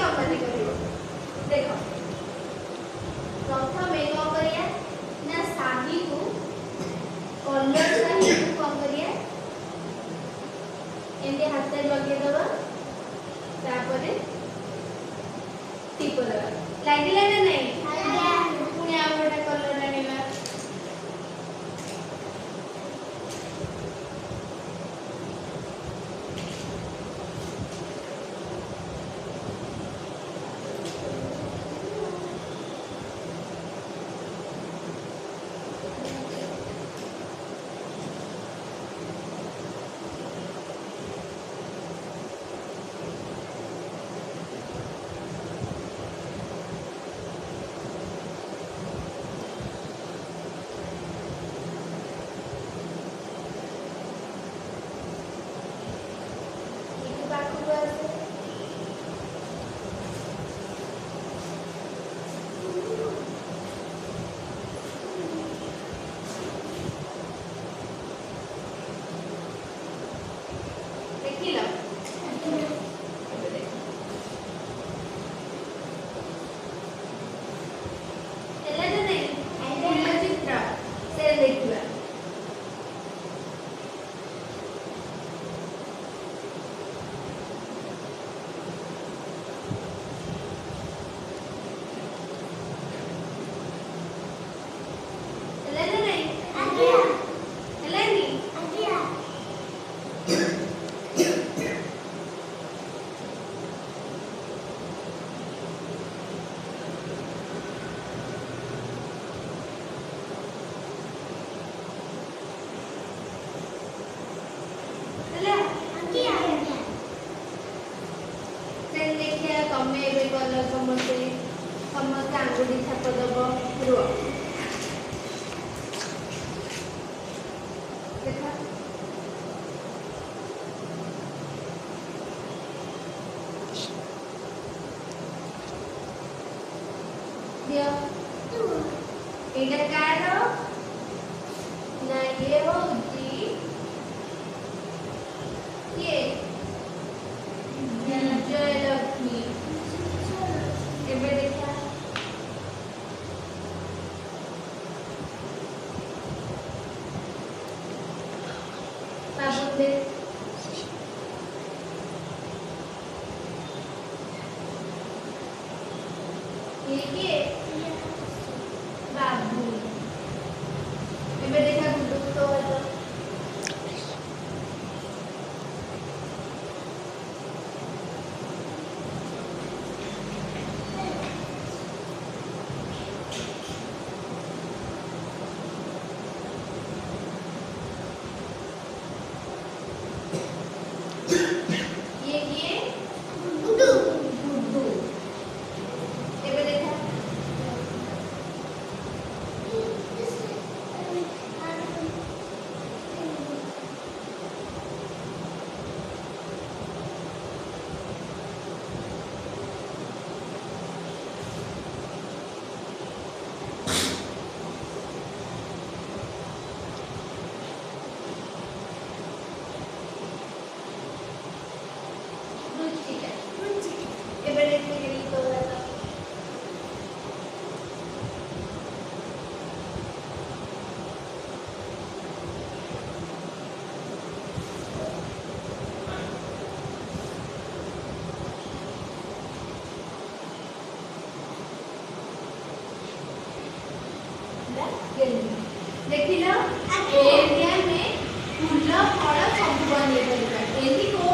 तमाने करियो देखो प्रथमे को करिया ना साही को कलर साही को कौन करिया एंदे हाथ लगे दबा तापरे टिप दबा लागिला ना नहीं पुणे आ गोटा कलर आनिला समस्त आंगुठी छाप दब रुआ देखा दियो एटा कार ना ये होची ये जयलक्ष्मी एबे देखा ताबुते ये बाबू एबे देखा गुड्डू तो है देखिला एरिया में फूल फल सब बने परिबा एही को